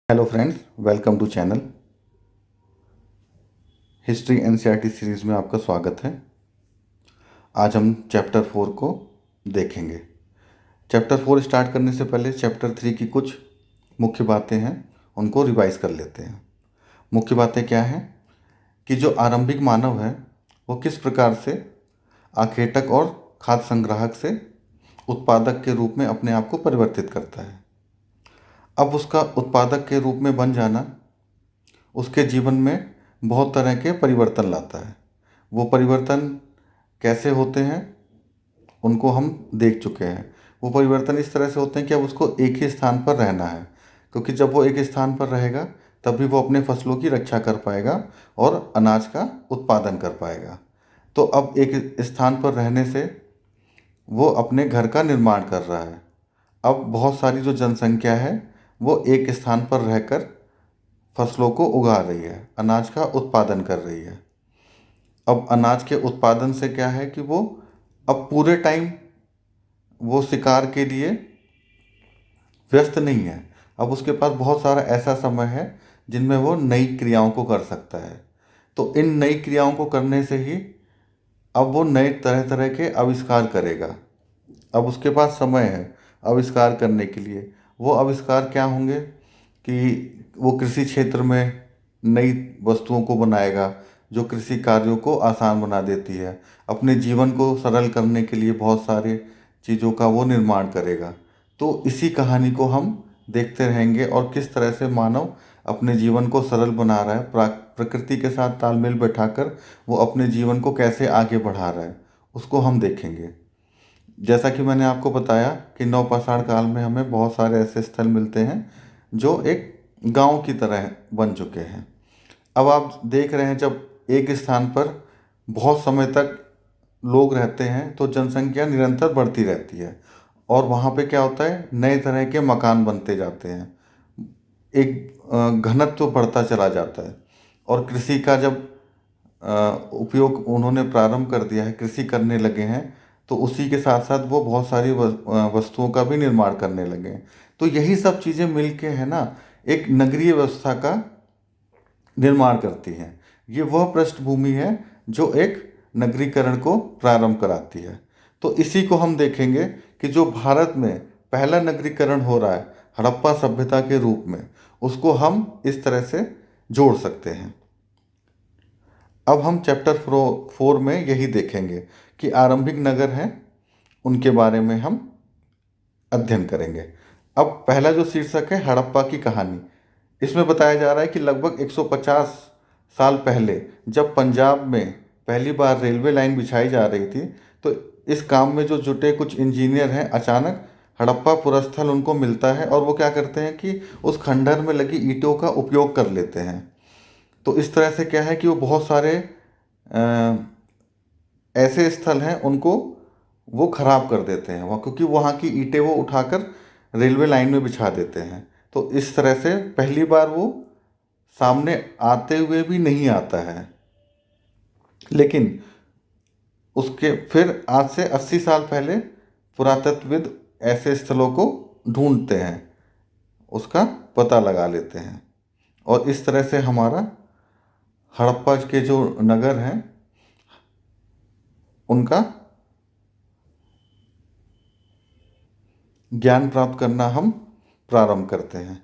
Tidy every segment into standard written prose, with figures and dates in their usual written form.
Hello friends, welcome to channel history NCERT series में आपका स्वागत है। आज हम चैप्टर 4 को देखेंगे। चैप्टर 4 स्टार्ट करने से पहले चैप्टर 3 की कुछ मुख्य बातें हैं, उनको रिवाइज कर लेते हैं। मुख्य बातें क्या हैं कि जो आरंभिक मानव है वो किस प्रकार से आखेटक और खाद्य संग्राहक से उत्पादक के रूप में अपने आप को परिवर्तित करता है। अब उसका उत्पादक के रूप में बन जाना उसके जीवन में बहुत तरह के परिवर्तन लाता है। वो परिवर्तन कैसे होते हैं उनको हम देख चुके हैं। वो परिवर्तन इस तरह से होते हैं कि अब उसको एक ही स्थान पर रहना है, क्योंकि जब वो एक स्थान पर रहेगा तभी वो अपने फसलों की रक्षा कर पाएगा और अनाज का उत्पादन कर पाएगा। तो अब एक स्थान पर रहने से वो अपने घर का निर्माण कर रहा है। अब बहुत सारी जो जनसंख्या है वो एक स्थान पर रहकर फसलों को उगा रही है, अनाज का उत्पादन कर रही है। अब अनाज के उत्पादन से क्या है कि वो अब पूरे टाइम वो शिकार के लिए व्यस्त नहीं है। अब उसके पास बहुत सारा ऐसा समय है जिनमें वो नई क्रियाओं को कर सकता है। तो इन नई क्रियाओं को करने से ही अब वो नए तरह तरह के आविष्कार करेगा। अब उसके पास समय है आविष्कार करने के लिए। वो आविष्कार क्या होंगे कि वो कृषि क्षेत्र में नई वस्तुओं को बनाएगा जो कृषि कार्यों को आसान बना देती है। अपने जीवन को सरल करने के लिए बहुत सारे चीज़ों का वो निर्माण करेगा। तो इसी कहानी को हम देखते रहेंगे और किस तरह से मानव अपने जीवन को सरल बना रहा है, प्रकृति के साथ तालमेल बैठाकर वो अपने जीवन को कैसे आगे बढ़ा रहा है उसको हम देखेंगे। जैसा कि मैंने आपको बताया कि नवपाषाण काल में हमें बहुत सारे ऐसे स्थल मिलते हैं जो एक गांव की तरह बन चुके हैं। अब आप देख रहे हैं जब एक स्थान पर बहुत समय तक लोग रहते हैं तो जनसंख्या निरंतर बढ़ती रहती है और वहाँ पे क्या होता है, नए तरह के मकान बनते जाते हैं, एक घनत्व बढ़ता चला जाता है। और कृषि का जब उपयोग उन्होंने प्रारंभ कर दिया है, कृषि करने लगे हैं, तो उसी के साथ साथ वो बहुत सारी वस्तुओं का भी निर्माण करने लगे हैं। तो यही सब चीज़ें मिल के है ना एक नगरीय व्यवस्था का निर्माण करती हैं। ये वह पृष्ठभूमि है जो एक नगरीकरण को प्रारंभ कराती है। तो इसी को हम देखेंगे कि जो भारत में पहला नगरीकरण हो रहा है हड़प्पा सभ्यता के रूप में, उसको हम इस तरह से जोड़ सकते हैं। अब हम चैप्टर 4 में यही देखेंगे कि आरंभिक नगर हैं उनके बारे में हम अध्ययन करेंगे। अब पहला जो शीर्षक है हड़प्पा की कहानी, इसमें बताया जा रहा है कि लगभग 150 साल पहले जब पंजाब में पहली बार रेलवे लाइन बिछाई जा रही थी, तो इस काम में जो जुटे कुछ इंजीनियर हैं, अचानक हड़प्पा पुरस्थल उनको मिलता है और वो क्या करते हैं कि उस खंडहर में लगी ईंटों का उपयोग कर लेते हैं। तो इस तरह से क्या है कि वो बहुत सारे अ, ऐसे स्थल हैं उनको वो खराब कर देते हैं वहाँ, क्योंकि वहाँ की ईंटें वो उठाकर रेलवे लाइन में बिछा देते हैं। तो इस तरह से पहली बार वो सामने आते हुए भी नहीं आता है, लेकिन उसके फिर आज से 80 साल पहले पुरातत्वविद ऐसे स्थलों को ढूंढते हैं, उसका पता लगा लेते हैं और इस तरह से हमारा हड़प्पा के जो नगर हैं उनका ज्ञान प्राप्त करना हम प्रारंभ करते हैं।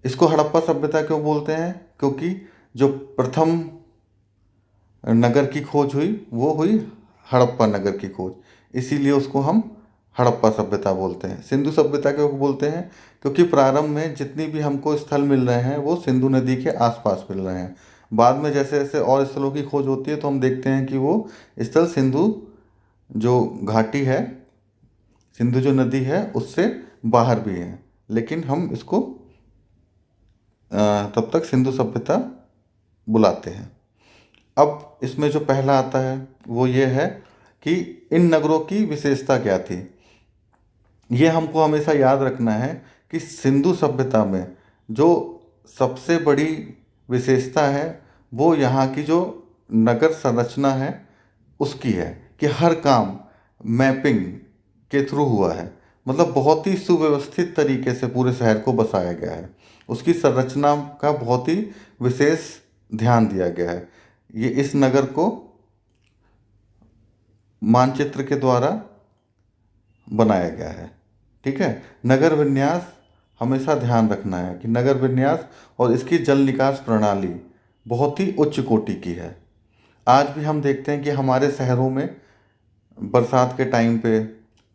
इसको हड़प्पा सभ्यता क्यों बोलते हैं? क्योंकि जो प्रथम नगर की खोज हुई वो हुई हड़प्पा नगर की खोज, इसीलिए उसको हम हड़प्पा सभ्यता बोलते हैं। सिंधु सभ्यता क्यों बोलते हैं? क्योंकि प्रारंभ में जितनी भी हमको स्थल मिल रहे हैं वो सिंधु नदी के आसपास मिल रहे हैं। बाद में जैसे जैसे और स्थलों की खोज होती है तो हम देखते हैं कि वो स्थल सिंधु जो घाटी है, सिंधु जो नदी है उससे बाहर भी है, लेकिन हम इसको तब तक सिंधु सभ्यता बुलाते हैं। अब इसमें जो पहला आता है वो ये है कि इन नगरों की विशेषता क्या थी। ये हमको हमेशा याद रखना है कि सिंधु सभ्यता में जो सबसे बड़ी विशेषता है वो यहाँ की जो नगर संरचना है उसकी है कि हर काम मैपिंग के थ्रू हुआ है। मतलब बहुत ही सुव्यवस्थित तरीके से पूरे शहर को बसाया गया है उसकी संरचना का बहुत ही विशेष ध्यान दिया गया है। ये इस नगर को मानचित्र के द्वारा बनाया गया है। ठीक है, नगर विन्यास हमेशा ध्यान रखना है कि नगर विन्यास और इसकी जल निकास प्रणाली बहुत ही उच्च कोटि की है। आज भी हम देखते हैं कि हमारे शहरों में बरसात के टाइम पे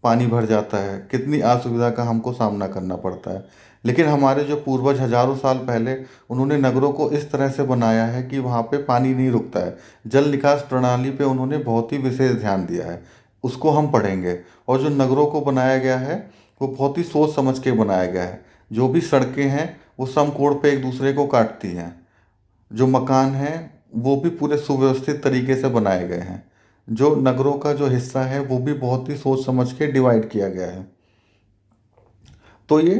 पानी भर जाता है, कितनी असुविधा का हमको सामना करना पड़ता है। लेकिन हमारे जो पूर्वज हजारों साल पहले उन्होंने नगरों को इस तरह से बनाया है कि वहाँ पे पानी नहीं रुकता है। जल निकास प्रणाली पे उन्होंने बहुत ही विशेष ध्यान दिया है, उसको हम पढ़ेंगे। और जो नगरों को बनाया गया है वो बहुत ही सोच समझ के बनाया गया है। जो भी सड़कें हैं वो समकोण पे एक दूसरे को काटती हैं। जो मकान हैं वो भी पूरे सुव्यवस्थित तरीके से बनाए गए हैं। जो नगरों का जो हिस्सा है वो भी बहुत ही सोच समझ के डिवाइड किया गया है। तो ये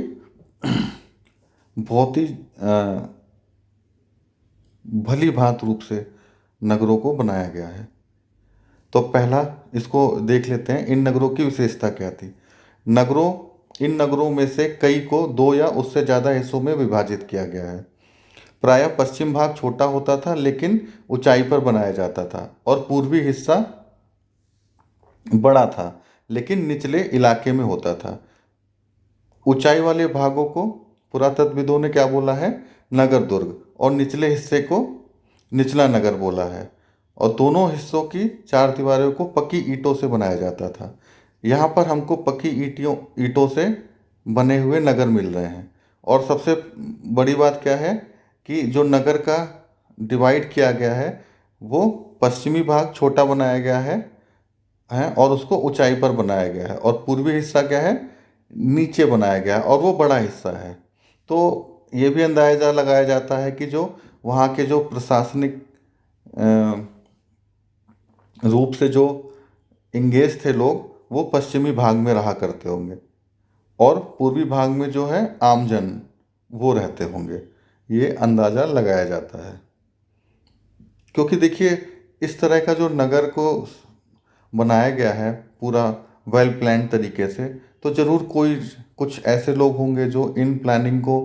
बहुत ही भली भांति रूप से नगरों को बनाया गया है। तो पहला इसको देख लेते हैं, इन नगरों की विशेषता क्या थी। इन नगरों में से कई को दो या उससे ज़्यादा हिस्सों में विभाजित किया गया है। प्रायः पश्चिम भाग छोटा होता था लेकिन ऊंचाई पर बनाया जाता था, और पूर्वी हिस्सा बड़ा था लेकिन निचले इलाके में होता था। ऊंचाई वाले भागों को पुरातत्वविदों ने क्या बोला है, नगर दुर्ग, और निचले हिस्से को निचला नगर बोला है। और दोनों हिस्सों की चार दीवारों को पक्की ईंटों से बनाया जाता था। यहाँ पर हमको पक्की ईंटों से बने हुए नगर मिल रहे हैं। और सबसे बड़ी बात क्या है कि जो नगर का डिवाइड किया गया है वो पश्चिमी भाग छोटा बनाया गया है और उसको ऊंचाई पर बनाया गया है, और पूर्वी हिस्सा क्या है, नीचे बनाया गया है और वो बड़ा हिस्सा है। तो ये भी अंदाजा लगाया जाता है कि जो वहाँ के जो प्रशासनिक रूप से जो इंगेज थे लोग, वो पश्चिमी भाग में रहा करते होंगे, और पूर्वी भाग में जो है आमजन वो रहते होंगे। ये अंदाज़ा लगाया जाता है। क्योंकि देखिए इस तरह का जो नगर को बनाया गया है पूरा वेल प्लान तरीके से, तो ज़रूर कोई कुछ ऐसे लोग होंगे जो इन प्लानिंग को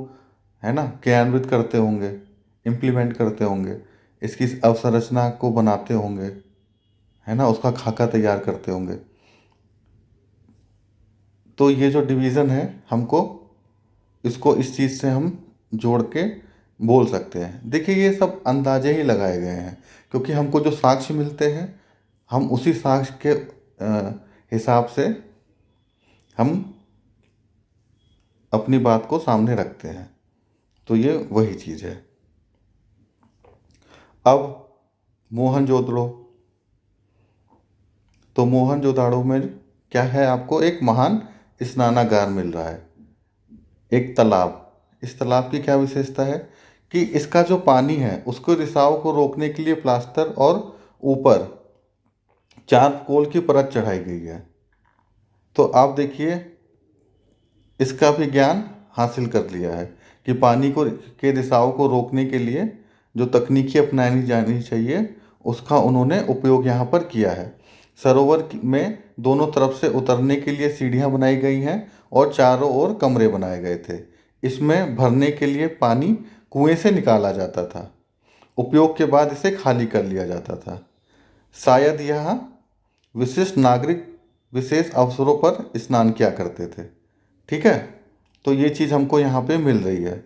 है ना क्रियान्वित करते होंगे, इम्प्लीमेंट करते होंगे, इसकी अवसंरचना को बनाते होंगे, है ना, उसका खाका तैयार करते होंगे। तो ये जो डिवीज़न है हमको इसको इस चीज़ से हम जोड़ के बोल सकते हैं। देखिए ये सब अंदाजे ही लगाए गए हैं, क्योंकि हमको जो साक्ष्य मिलते हैं हम उसी साक्ष्य के हिसाब से हम अपनी बात को सामने रखते हैं। तो ये वही चीज़ है। अब मोहनजोदड़ो, तो मोहनजोदाड़ो में क्या है, आपको एक महान स्नानागार मिल रहा है, एक तालाब। इस तालाब की क्या विशेषता है कि इसका जो पानी है उसको रिसाव को रोकने के लिए प्लास्टर और ऊपर चारकोल की परत चढ़ाई गई है। तो आप देखिए इसका भी ज्ञान हासिल कर लिया है कि पानी को के रिसाव को रोकने के लिए जो तकनीकी अपनानी जानी चाहिए उसका उन्होंने उपयोग यहाँ पर किया है। सरोवर में दोनों तरफ से उतरने के लिए सीढ़ियाँ बनाई गई हैं और चारों ओर कमरे बनाए गए थे। इसमें भरने के लिए पानी कुएं से निकाला जाता था, उपयोग के बाद इसे खाली कर लिया जाता था। शायद यह विशिष्ट नागरिक विशेष अवसरों पर स्नान किया करते थे। ठीक है, तो ये चीज़ हमको यहाँ पे मिल रही है,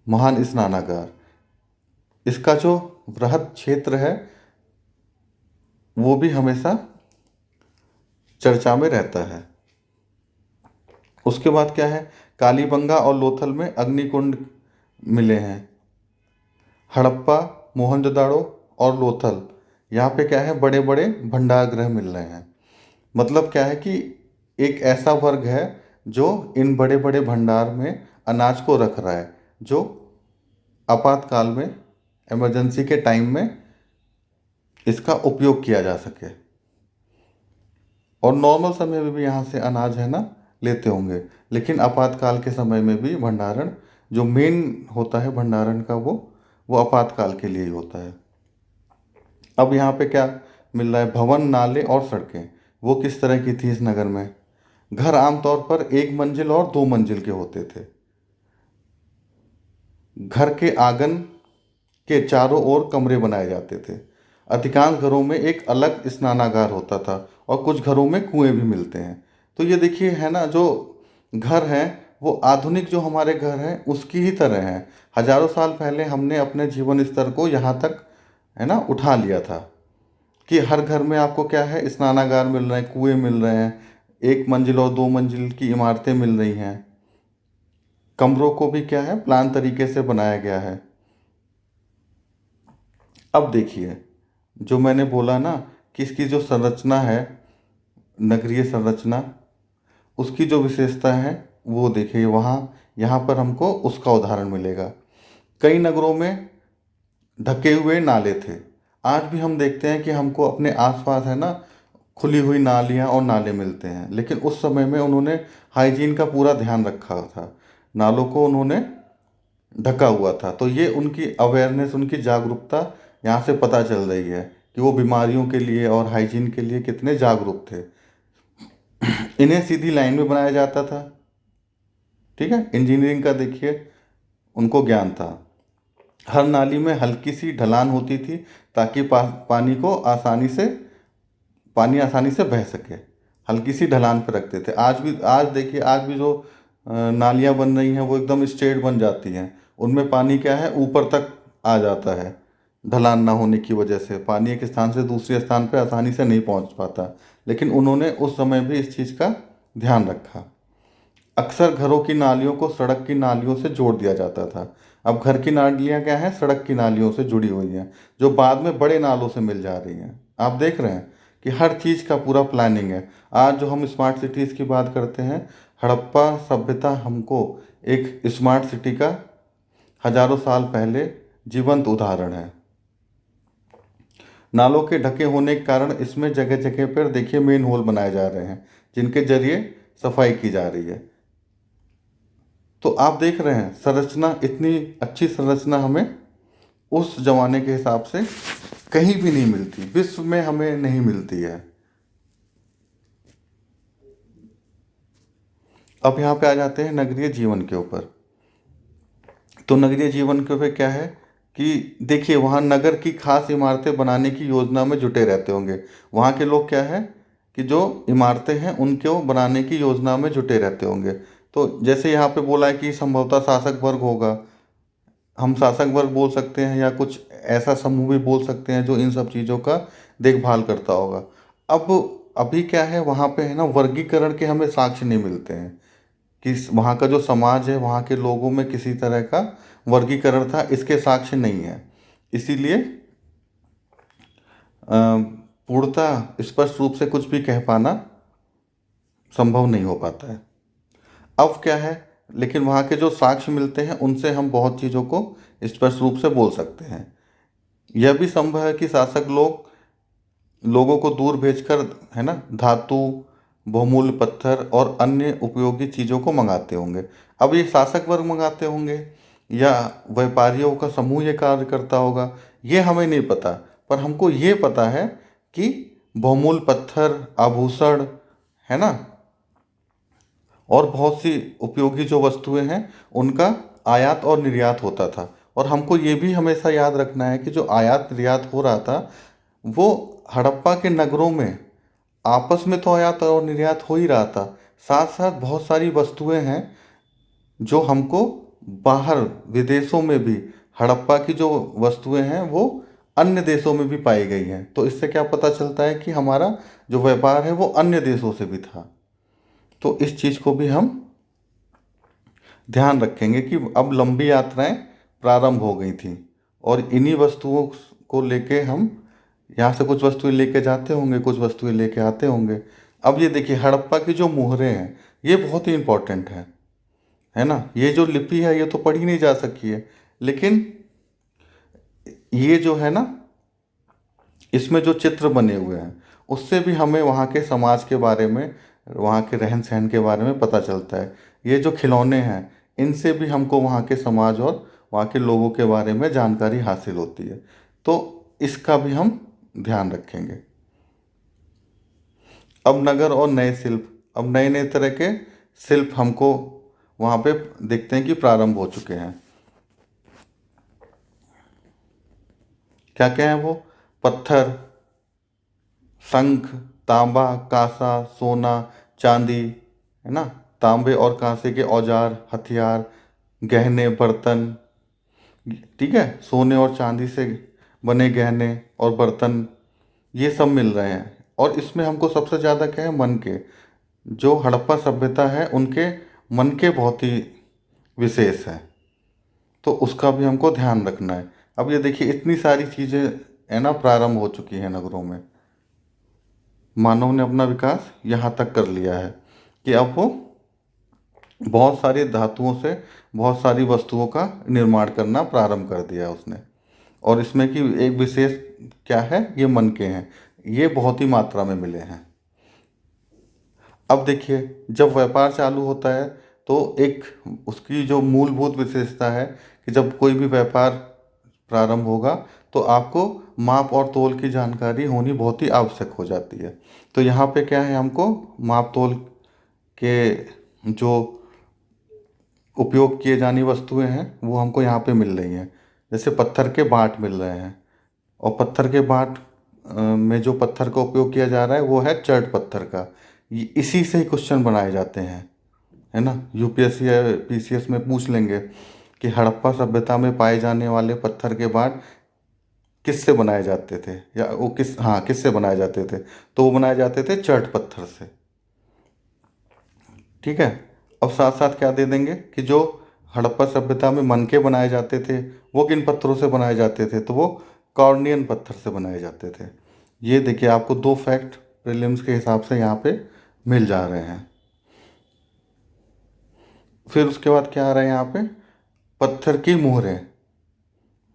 महान स्नानागार। इसका जो बृहद क्षेत्र है वो भी हमेशा चर्चा में रहता है। उसके बाद क्या है, कालीबंगा और लोथल में अग्निकुंड मिले हैं। हड़प्पा, मोहनजोदाड़ो और लोथल, यहाँ पे क्या है, बड़े बड़े भंडार गृह मिल रहे हैं। मतलब क्या है कि एक ऐसा वर्ग है जो इन बड़े बड़े भंडार में अनाज को रख रहा है, जो आपातकाल में, इमरजेंसी के टाइम में इसका उपयोग किया जा सके। और नॉर्मल समय में भी यहाँ से अनाज है ना लेते होंगे, लेकिन आपातकाल के समय में भी भंडारण जो मेन होता है भंडारण का वो आपातकाल के लिए ही होता है। अब यहाँ पे क्या मिल रहा है, भवन, नाले और सड़कें। वो किस तरह की थी इस नगर में, घर आमतौर पर एक मंजिल और दो मंजिल के होते थे। घर के आंगन के चारों ओर कमरे बनाए जाते थे। अधिकांश घरों में एक अलग स्नानागार होता था और कुछ घरों में कुएं भी मिलते हैं। तो ये देखिए है ना, जो घर हैं वो आधुनिक जो हमारे घर हैं उसकी ही तरह हैं। हजारों साल पहले हमने अपने जीवन स्तर को यहाँ तक है ना उठा लिया था कि हर घर में आपको क्या है, स्नानागार मिल रहे हैं, कुएं मिल रहे हैं, एक मंजिल और दो मंजिल की इमारतें मिल रही हैं। कमरों को भी क्या है, प्लान तरीके से बनाया गया है। अब देखिए, जो मैंने बोला ना कि इसकी जो संरचना है, नगरीय संरचना, उसकी जो विशेषता है वो देखिए वहाँ, यहाँ पर हमको उसका उदाहरण मिलेगा। कई नगरों में ढके हुए नाले थे। आज भी हम देखते हैं कि हमको अपने आसपास है ना खुली हुई नालियाँ और नाले मिलते हैं, लेकिन उस समय में उन्होंने हाइजीन का पूरा ध्यान रखा था, नालों को उन्होंने ढका हुआ था। तो ये उनकी अवेयरनेस, उनकी जागरूकता यहाँ से पता चल रही है कि वो बीमारियों के लिए और हाइजीन के लिए कितने जागरूक थे। इन्हें सीधी लाइन में बनाया जाता था। ठीक है, इंजीनियरिंग का देखिए उनको ज्ञान था। हर नाली में हल्की सी ढलान होती थी ताकि पानी आसानी से बह सके। हल्की सी ढलान पर रखते थे। आज देखिए, आज भी जो नालियाँ बन रही हैं वो एकदम स्ट्रेट बन जाती हैं। उनमें पानी क्या है, ऊपर तक आ जाता है। ढलान ना होने की वजह से पानी एक स्थान से दूसरे स्थान पर आसानी से नहीं पहुंच पाता। लेकिन उन्होंने उस समय भी इस चीज़ का ध्यान रखा। अक्सर घरों की नालियों को सड़क की नालियों से जोड़ दिया जाता था। अब घर की नालियाँ क्या हैं, सड़क की नालियों से जुड़ी हुई हैं, जो बाद में बड़े नालों से मिल जा रही हैं। आप देख रहे हैं कि हर चीज़ का पूरा प्लानिंग है। आज जो हम स्मार्ट सिटीज़ की बात करते हैं, हड़प्पा सभ्यता हमको एक स्मार्ट सिटी का हजारों साल पहले जीवंत उदाहरण है। नालों के ढके होने के कारण इसमें जगह जगह पर देखिए मेन होल बनाए जा रहे हैं, जिनके जरिए सफाई की जा रही है। तो आप देख रहे हैं संरचना, इतनी अच्छी संरचना हमें उस जमाने के हिसाब से कहीं भी नहीं मिलती, विश्व में हमें नहीं मिलती है। अब यहाँ पे आ जाते हैं नगरीय जीवन के ऊपर। तो नगरीय जीवन के ऊपर क्या है कि देखिए वहाँ नगर की खास इमारतें बनाने की योजना में जुटे रहते होंगे। वहाँ के लोग क्या है कि जो इमारतें हैं उनको बनाने की योजना में जुटे रहते होंगे। तो जैसे यहाँ पे बोला है कि संभवतः शासक वर्ग होगा, हम शासक वर्ग बोल सकते हैं या कुछ ऐसा समूह भी बोल सकते हैं जो इन सब चीज़ों का देखभाल करता होगा। अब अभी क्या है, वहाँ पे है ना वर्गीकरण के हमें साक्ष्य नहीं मिलते हैं कि वहाँ का जो समाज है, वहाँ के लोगों में किसी तरह का वर्गीकरण था, इसके साक्ष्य नहीं है। इसीलिए पूर्णतः स्पष्ट रूप से कुछ भी कह पाना संभव नहीं हो पाता है। अब क्या है, लेकिन वहाँ के जो साक्ष्य मिलते हैं उनसे हम बहुत चीज़ों को स्पष्ट रूप से बोल सकते हैं। यह भी संभव है कि शासक लोगों को दूर भेजकर है ना धातु, बहुमूल्य पत्थर और अन्य उपयोगी चीज़ों को मंगाते होंगे। अब ये शासक वर्ग मंगाते होंगे या व्यापारियों का समूह ये कार्य करता होगा, ये हमें नहीं पता। पर हमको ये पता है कि बहुमूल्य पत्थर, आभूषण है ना, और बहुत सी उपयोगी जो वस्तुएं हैं उनका आयात और निर्यात होता था। और हमको ये भी हमेशा याद रखना है कि जो आयात निर्यात हो रहा था वो हड़प्पा के नगरों में आपस में तो आयात और निर्यात हो ही रहा था, साथ साथ बहुत सारी वस्तुएं हैं जो हमको बाहर विदेशों में भी, हड़प्पा की जो वस्तुएं हैं वो अन्य देशों में भी पाई गई हैं। तो इससे क्या पता चलता है कि हमारा जो व्यापार है वो अन्य देशों से भी था। तो इस चीज़ को भी हम ध्यान रखेंगे कि अब लंबी यात्राएं प्रारंभ हो गई थी और इन्हीं वस्तुओं को लेके हम यहाँ से कुछ वस्तुएं लेके जाते होंगे, कुछ वस्तुएं लेके आते होंगे। अब ये देखिए हड़प्पा की जो मुहरें हैं ये बहुत ही इम्पोर्टेंट है ना। ये जो लिपि है ये तो पढ़ी नहीं जा सकी है, लेकिन ये जो है ना इसमें जो चित्र बने हुए हैं उससे भी हमें वहाँ के समाज के बारे में, वहाँ के रहन सहन के बारे में पता चलता है। ये जो खिलौने हैं इनसे भी हमको वहाँ के समाज और वहाँ के लोगों के बारे में जानकारी हासिल होती है। तो इसका भी हम ध्यान रखेंगे। अब नगर और नए शिल्प, अब नए नए तरह के शिल्प हमको वहाँ पे देखते हैं कि प्रारंभ हो चुके हैं। क्या क्या है वो? पत्थर, शंख, तांबा, कांसा, सोना, चांदी, है ना, तांबे और कांसे के औजार, हथियार, गहने, बर्तन, ठीक है, सोने और चांदी से बने गहने और बर्तन, ये सब मिल रहे हैं। और इसमें हमको सबसे ज़्यादा क्या है, मन के, जो हड़प्पा सभ्यता है उनके मन के बहुत ही विशेष है, तो उसका भी हमको ध्यान रखना है। अब ये देखिए इतनी सारी चीज़ें है ना प्रारंभ हो चुकी हैं नगरों में, मानव ने अपना विकास यहाँ तक कर लिया है कि अब वो बहुत सारी धातुओं से बहुत सारी वस्तुओं का निर्माण करना प्रारंभ कर दिया है उसने। और इसमें कि एक विशेष क्या है, ये मन के हैं, ये बहुत ही मात्रा में मिले हैं। अब देखिए जब व्यापार चालू होता है तो एक उसकी जो मूलभूत विशेषता है कि जब कोई भी व्यापार प्रारंभ होगा तो आपको माप और तोल की जानकारी होनी बहुत ही आवश्यक हो जाती है। तो यहाँ पे क्या है, हमको माप तोल के जो उपयोग किए जानी वस्तुएं हैं वो हमको यहाँ पे मिल रही हैं। जैसे पत्थर के बाट मिल रहे हैं, और पत्थर के बाट में जो पत्थर का उपयोग किया जा रहा है वो है चर्ट पत्थर का। इसी से ही क्वेश्चन बनाए जाते हैं, है ना। यूपीएससी या पीसीएस में पूछ लेंगे कि हड़प्पा सभ्यता में पाए जाने वाले पत्थर के बाट किससे बनाए जाते थे, या वो किससे बनाए जाते थे, तो वो बनाए जाते थे चर्ट पत्थर से, ठीक है। अब साथ साथ क्या दे देंगे कि जो हड़प्पा सभ्यता में मनके बनाए जाते थे वो किन पत्थरों से बनाए जाते थे, तो वो कॉर्नियन पत्थर से बनाए जाते थे। ये देखिए आपको दो फैक्ट प्रीलिम्स के हिसाब से यहाँ पे मिल जा रहे हैं। फिर उसके बाद क्या आ रहा है यहाँ पे, पत्थर की मोहरें,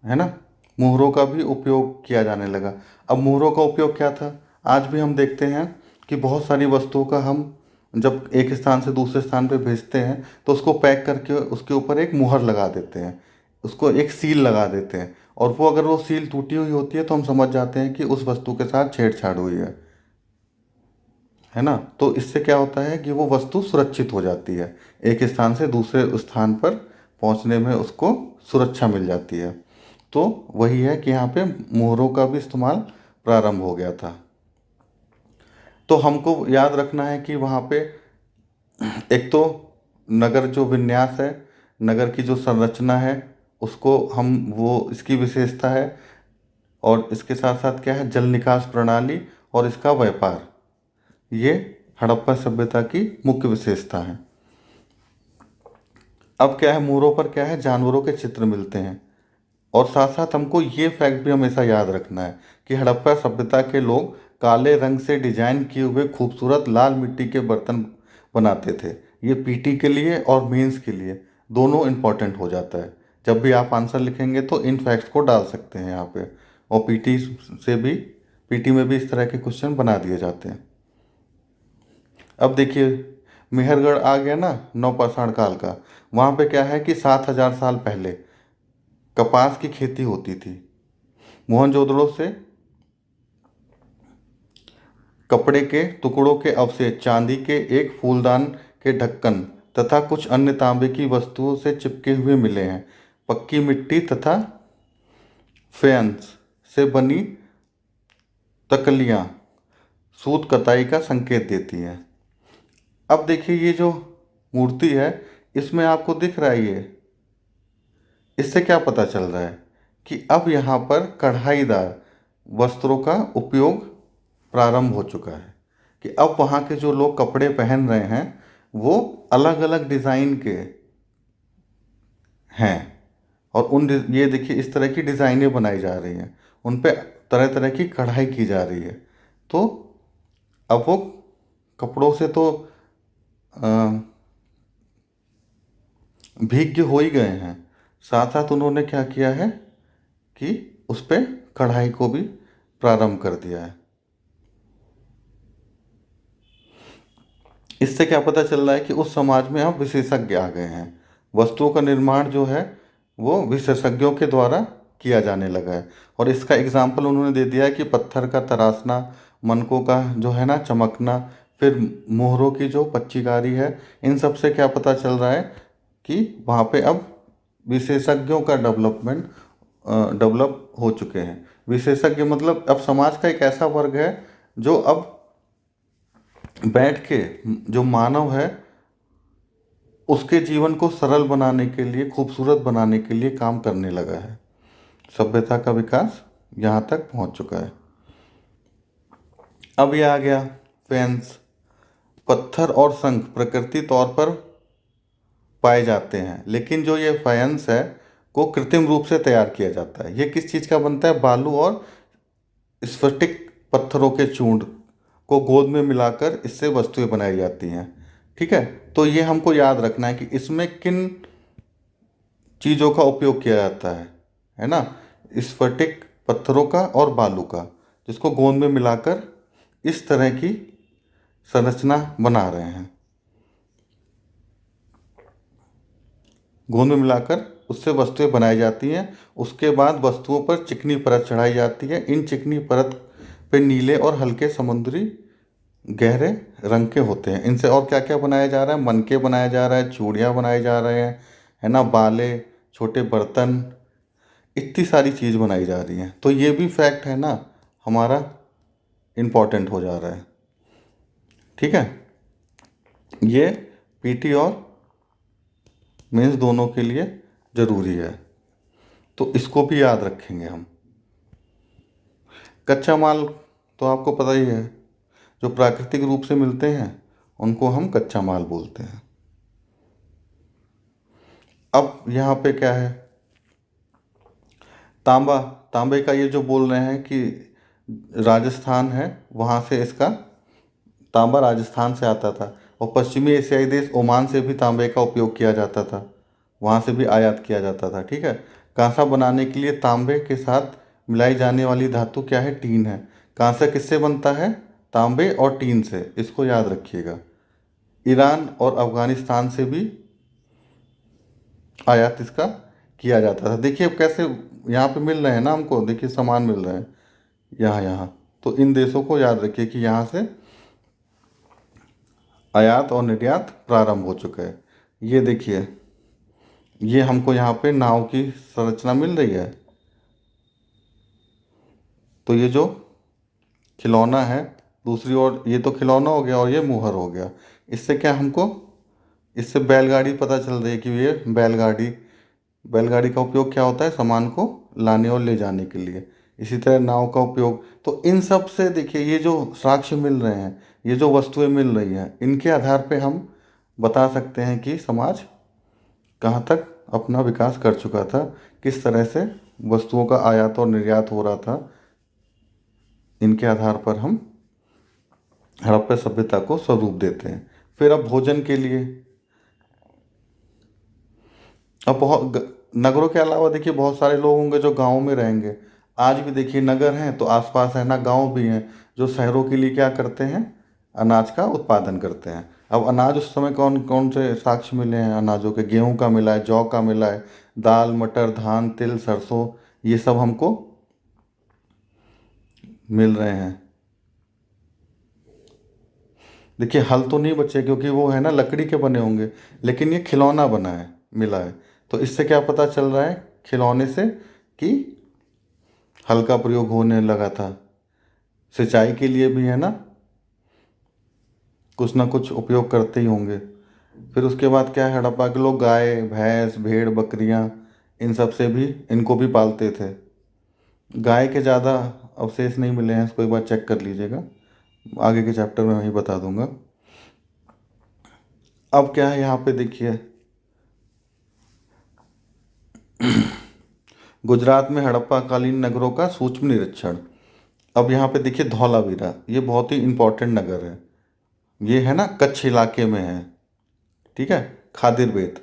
है ना, मोहरों का भी उपयोग किया जाने लगा। अब मोहरों का उपयोग क्या था, आज भी हम देखते हैं कि बहुत सारी वस्तुओं का हम जब एक स्थान से दूसरे स्थान पे भेजते हैं तो उसको पैक करके उसके ऊपर एक मुहर लगा देते हैं, उसको एक सील लगा देते हैं, और वो अगर वो सील टूटी हुई होती है तो हम समझ जाते हैं कि उस वस्तु के साथ छेड़छाड़ हुई है ना। तो इससे क्या होता है कि वो वस्तु सुरक्षित हो जाती है, एक स्थान से दूसरे स्थान पर पहुंचने में उसको सुरक्षा मिल जाती है। तो वही है कि यहाँ पे मोहरों का भी इस्तेमाल प्रारंभ हो गया था। तो हमको याद रखना है कि वहाँ पे एक तो नगर जो विन्यास है, नगर की जो संरचना है उसको हम, वो इसकी विशेषता है, और इसके साथ साथ क्या है, जल निकास प्रणाली और इसका व्यापार, ये हड़प्पा सभ्यता की मुख्य विशेषता है। अब क्या है, मोहरों पर क्या है, जानवरों के चित्र मिलते हैं। और साथ साथ हमको ये फैक्ट भी हमेशा याद रखना है कि हड़प्पा सभ्यता के लोग काले रंग से डिजाइन किए हुए खूबसूरत लाल मिट्टी के बर्तन बनाते थे। ये पीटी के लिए और मेंस के लिए दोनों इम्पॉर्टेंट हो जाता है। जब भी आप आंसर लिखेंगे तो इन फैक्ट्स को डाल सकते हैं यहाँ पे, और पीटी में भी इस तरह के क्वेश्चन बना दिए जाते हैं। अब देखिए मेहरगढ़ आ गया ना, नवपाषाण काल का। वहाँ पे क्या है कि 7,000 साल पहले कपास की खेती होती थी। मोहनजोदड़ो से कपड़े के टुकड़ों के अवशेष, चांदी के एक फूलदान के ढक्कन तथा कुछ अन्य तांबे की वस्तुओं से चिपके हुए मिले हैं। पक्की मिट्टी तथा फेयंस से बनी तकलियाँ सूत कताई का संकेत देती हैं। अब देखिए ये जो मूर्ति है इसमें आपको दिख रहा है, ये इससे क्या पता चल रहा है कि अब यहाँ पर कढ़ाईदार वस्त्रों का उपयोग प्रारंभ हो चुका है, कि अब वहाँ के जो लोग कपड़े पहन रहे हैं वो अलग अलग डिज़ाइन के हैं, और ये देखिए इस तरह की डिज़ाइनें बनाई जा रही हैं, उन पे तरह तरह की कढ़ाई की जा रही है। तो अब वो कपड़ों से तो भिज्ञ हो ही गए हैं, साथ साथ उन्होंने क्या किया है कि उस पर कढ़ाई को भी प्रारंभ कर दिया है। इससे क्या पता चल रहा है कि उस समाज में अब विशेषज्ञ आ गए हैं, वस्तुओं का निर्माण जो है वो विशेषज्ञों के द्वारा किया जाने लगा है। और इसका एग्जाम्पल उन्होंने दे दिया है कि पत्थर का तराशना, मनकों का जो है ना चमकना, फिर मोहरों की जो पच्चीकारी है, इन सब से क्या पता चल रहा है कि वहाँ पे अब विशेषज्ञों का डेवलपमेंट डेवलप हो चुके हैं। विशेषज्ञ मतलब अब समाज का एक ऐसा वर्ग है जो अब बैठ के जो मानव है उसके जीवन को सरल बनाने के लिए, खूबसूरत बनाने के लिए काम करने लगा है। सभ्यता का विकास यहाँ तक पहुँच चुका है। अब ये आ गया फेंस। पत्थर और शंख प्रकृति तौर पर पाए जाते हैं, लेकिन जो ये फायंस है को कृत्रिम रूप से तैयार किया जाता है। ये किस चीज़ का बनता है? बालू और स्फटिक पत्थरों के चूर्ण को गोंद में मिलाकर इससे वस्तुएं बनाई जाती हैं। ठीक है, तो ये हमको याद रखना है कि इसमें किन चीज़ों का उपयोग किया जाता है ना? स्फटिक पत्थरों का और बालू का, जिसको गोंद में मिलाकर इस तरह की संरचना बना रहे हैं। गोंद में मिलाकर उससे वस्तुएं बनाई जाती हैं। उसके बाद वस्तुओं पर चिकनी परत चढ़ाई जाती है। इन चिकनी परत पे नीले और हल्के समुद्री गहरे रंग के होते हैं। इनसे और क्या क्या बनाया जा रहा है? मनके बनाया जा रहा है, चूड़ियाँ बनाए जा रहे हैं, है ना, बाले, छोटे बर्तन, इतनी सारी चीज़ बनाई जा रही हैं। तो ये भी फैक्ट है ना, हमारा इम्पोर्टेंट हो जा रहा है। ठीक है, ये पीटी और मेंस दोनों के लिए ज़रूरी है, तो इसको भी याद रखेंगे हम। कच्चा माल तो आपको पता ही है, जो प्राकृतिक रूप से मिलते हैं उनको हम कच्चा माल बोलते हैं। अब यहाँ पे क्या है? तांबा। तांबे का ये जो बोल रहे हैं कि राजस्थान है, वहाँ से इसका तांबा राजस्थान से आता था, और पश्चिमी एशियाई देश ओमान से भी तांबे का उपयोग किया जाता था, वहाँ से भी आयात किया जाता था। ठीक है, कांसा बनाने के लिए तांबे के साथ मिलाई जाने वाली धातु क्या है? टीन है। कांसा किससे बनता है? तांबे और टीन से, इसको याद रखिएगा। ईरान और अफगानिस्तान से भी आयात इसका किया जाता था। देखिए अब कैसे यहाँ पे मिल रहे हैं ना हमको, देखिए सामान मिल रहे हैं यहाँ। तो इन देशों को याद रखिए कि यहाँ से आयात और निर्यात प्रारंभ हो चुका है। ये देखिए, ये हमको यहाँ पे नाव की संरचना मिल रही है। तो ये जो खिलौना है, दूसरी ओर ये तो खिलौना हो गया और ये मुहर हो गया। इससे क्या हमको, इससे बैलगाड़ी पता चल रही है कि ये बैलगाड़ी का उपयोग क्या होता है? सामान को लाने और ले जाने के लिए। इसी तरह नाव का उपयोग। तो इन सब से देखिए, ये जो साक्ष्य मिल रहे हैं, ये जो वस्तुएं मिल रही हैं, इनके आधार पे हम बता सकते हैं कि समाज कहाँ तक अपना विकास कर चुका था, किस तरह से वस्तुओं का आयात और निर्यात हो रहा था। इनके आधार पर हम हड़प्पा सभ्यता को स्वरूप देते हैं। फिर अब भोजन के लिए, अब नगरों के अलावा देखिए बहुत सारे लोग होंगे जो गाँव में रहेंगे। आज भी देखिए नगर हैं तो आसपास है ना गांव भी हैं, जो शहरों के लिए क्या करते हैं? अनाज का उत्पादन करते हैं। अब अनाज उस समय कौन कौन से साक्ष्य मिले हैं अनाजों के? गेहूं का मिला है, जौ का मिला है, दाल, मटर, धान, तिल, सरसों, ये सब हमको मिल रहे हैं। देखिए हल तो नहीं बचे क्योंकि वो है ना लकड़ी के बने होंगे, लेकिन ये खिलौना बना है, मिला है। तो इससे क्या पता चल रहा है खिलौने से कि हल का प्रयोग होने लगा था। सिंचाई के लिए भी है ना कुछ उपयोग करते ही होंगे। फिर उसके बाद क्या है, हड़प्पा के लोग गाय, भैंस, भेड़, बकरियां, इन सब से भी, इनको भी पालते थे। गाय के ज़्यादा अवशेष नहीं मिले हैं, इसको एक बार चेक कर लीजिएगा, आगे के चैप्टर में वही बता दूंगा। अब क्या है यहाँ पे देखिए, गुजरात में हड़प्पा कालीन नगरों का सूक्ष्म निरीक्षण। अब यहाँ पे देखिए धौलावीरा, ये बहुत ही इम्पोर्टेंट नगर है। ये है ना कच्छ इलाके में है। ठीक है, खादिर,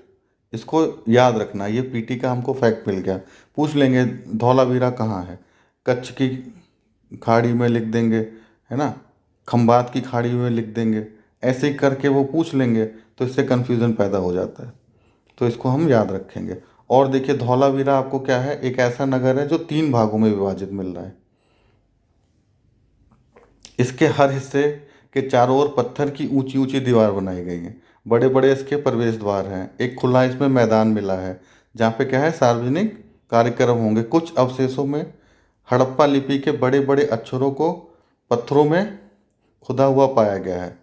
इसको याद रखना। ये पीटी का हमको फैक्ट मिल गया। पूछ लेंगे धौलावीरा कहाँ है, कच्छ की खाड़ी में लिख देंगे, है ना, खंबात की खाड़ी में लिख देंगे, ऐसे ही करके वो पूछ लेंगे, तो इससे कन्फ्यूज़न पैदा हो जाता है। तो इसको हम याद रखेंगे। और देखिए धौलावीरा आपको क्या है, एक ऐसा नगर है जो 3 भागों में विभाजित मिल रहा है। इसके हर हिस्से के चारों ओर पत्थर की ऊंची ऊंची दीवार बनाई गई है। बड़े बड़े इसके प्रवेश द्वार हैं। एक खुला इसमें मैदान मिला है जहाँ पे क्या है, सार्वजनिक कार्यक्रम होंगे। कुछ अवशेषों में हड़प्पा लिपि के बड़े बड़े अक्षरों को पत्थरों में खुदा हुआ पाया गया है।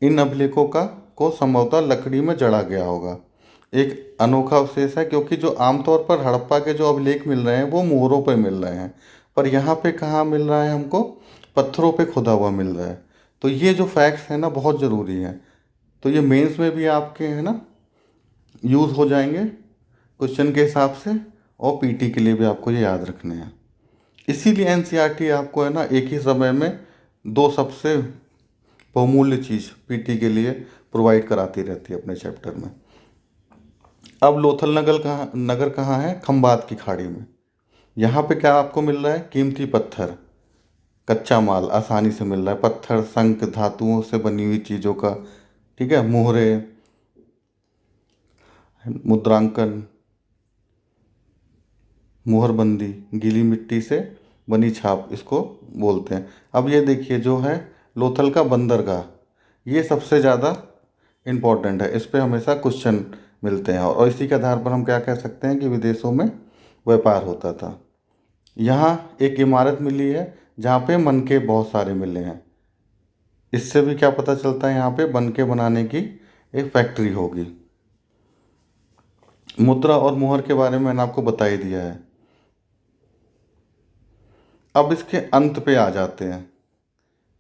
इन अभिलेखों को संभवतः लकड़ी में जड़ा गया होगा। एक अनोखा अवशेष है, क्योंकि जो आमतौर पर हड़प्पा के जो अभिलेख मिल रहे हैं वो मोहरों पे मिल रहे हैं, पर यहाँ पे कहाँ मिल रहा है हमको, पत्थरों पे खुदा हुआ मिल रहा है। तो ये जो फैक्ट्स हैं ना बहुत ज़रूरी हैं। तो ये मेंस में भी आपके है ना यूज़ हो जाएंगे क्वेश्चन के हिसाब से, और पीटी के लिए भी आपको ये याद रखने हैं। इसीलिए एनसीईआरटी आपको है ना एक ही समय में दो सबसे बहुमूल्य चीज़ पीटी के लिए प्रोवाइड कराती रहती है अपने चैप्टर में। अब लोथल नगर कहाँ है? खंबात की खाड़ी में। यहाँ पे क्या आपको मिल रहा है? कीमती पत्थर, कच्चा माल आसानी से मिल रहा है। पत्थर, शंख, धातुओं से बनी हुई चीज़ों का, ठीक है, मोहरे, मुद्रांकन, मुहरबंदी, गीली मिट्टी से बनी छाप इसको बोलते हैं। अब ये देखिए जो है लोथल का बंदरगाह, ये सबसे ज़्यादा इम्पोर्टेंट है। इस पे हमेशा क्वेश्चन मिलते हैं, और इसी के आधार पर हम क्या कह सकते हैं कि विदेशों में व्यापार होता था। यहाँ एक इमारत मिली है जहाँ पे मनके बहुत सारे मिले हैं। इससे भी क्या पता चलता है यहाँ पे बनके बनाने की एक फैक्ट्री होगी। मुद्रा और मुहर के बारे में मैंने आपको बता ही दिया है। अब इसके अंत पे आ जाते हैं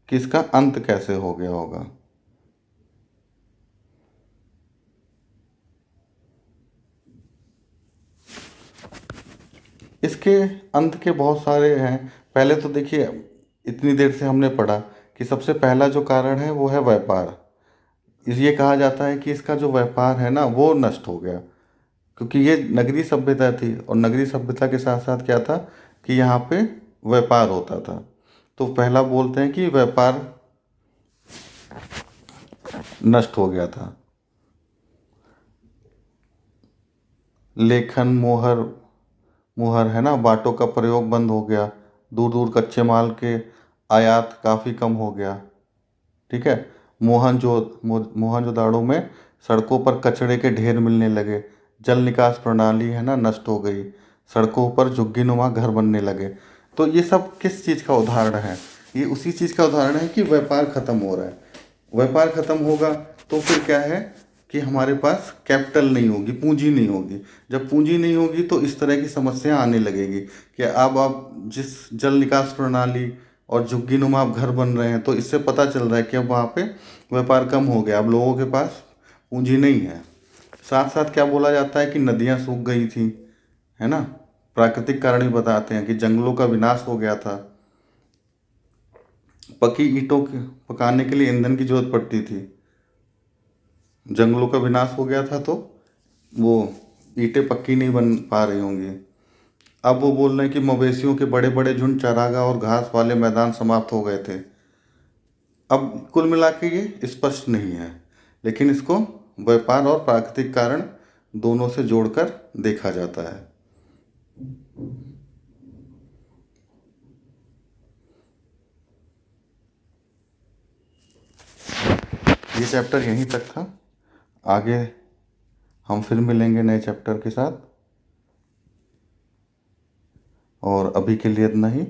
कि इसका अंत कैसे हो गया होगा। इसके अंत के बहुत सारे हैं। पहले तो देखिए, इतनी देर से हमने पढ़ा कि सबसे पहला जो कारण है वो है व्यापार। ये कहा जाता है कि इसका जो व्यापार है ना वो नष्ट हो गया, क्योंकि ये नगरीय सभ्यता थी, और नगरीय सभ्यता के साथ साथ क्या था कि यहाँ पे व्यापार होता था। तो पहला बोलते हैं कि व्यापार नष्ट हो गया था। लेखन, मोहर मुहर है ना, बाटों का प्रयोग बंद हो गया। दूर दूर कच्चे माल के आयात काफ़ी कम हो गया। ठीक है। मोहनजोदाड़ो में सड़कों पर कचरे के ढेर मिलने लगे। जल निकास प्रणाली है ना नष्ट हो गई। सड़कों पर झुग्गीनुमा घर बनने लगे। तो ये सब किस चीज़ का उदाहरण है? ये उसी चीज़ का उदाहरण है कि व्यापार खत्म हो रहा है। व्यापार खत्म होगा तो फिर क्या है कि हमारे पास कैपिटल नहीं होगी, पूंजी नहीं होगी। जब पूंजी नहीं होगी तो इस तरह की समस्या आने लगेगी कि अब आप जिस जल निकास प्रणाली और झुग्गीनुमा आप घर बन रहे हैं, तो इससे पता चल रहा है कि अब वहाँ पे व्यापार कम हो गया, अब लोगों के पास पूंजी नहीं है। साथ साथ क्या बोला जाता है कि नदियाँ सूख गई थी, है ना। प्राकृतिक कारण ही बताते हैं कि जंगलों का विनाश हो गया था। पकी ईंटों के पकाने के लिए ईंधन की जरूरत पड़ती थी। जंगलों का विनाश हो गया था तो वो ईंटें पक्की नहीं बन पा रही होंगी। अब वो बोल रहे हैं कि मवेशियों के बड़े बड़े झुंड, चारागाह और घास वाले मैदान समाप्त हो गए थे। अब कुल मिला के ये स्पष्ट नहीं है, लेकिन इसको व्यापार और प्राकृतिक कारण दोनों से जोड़कर देखा जाता है। ये चैप्टर यहीं तक था। आगे हम फिर मिलेंगे नए चैप्टर के साथ, और अभी के लिए इतना ही।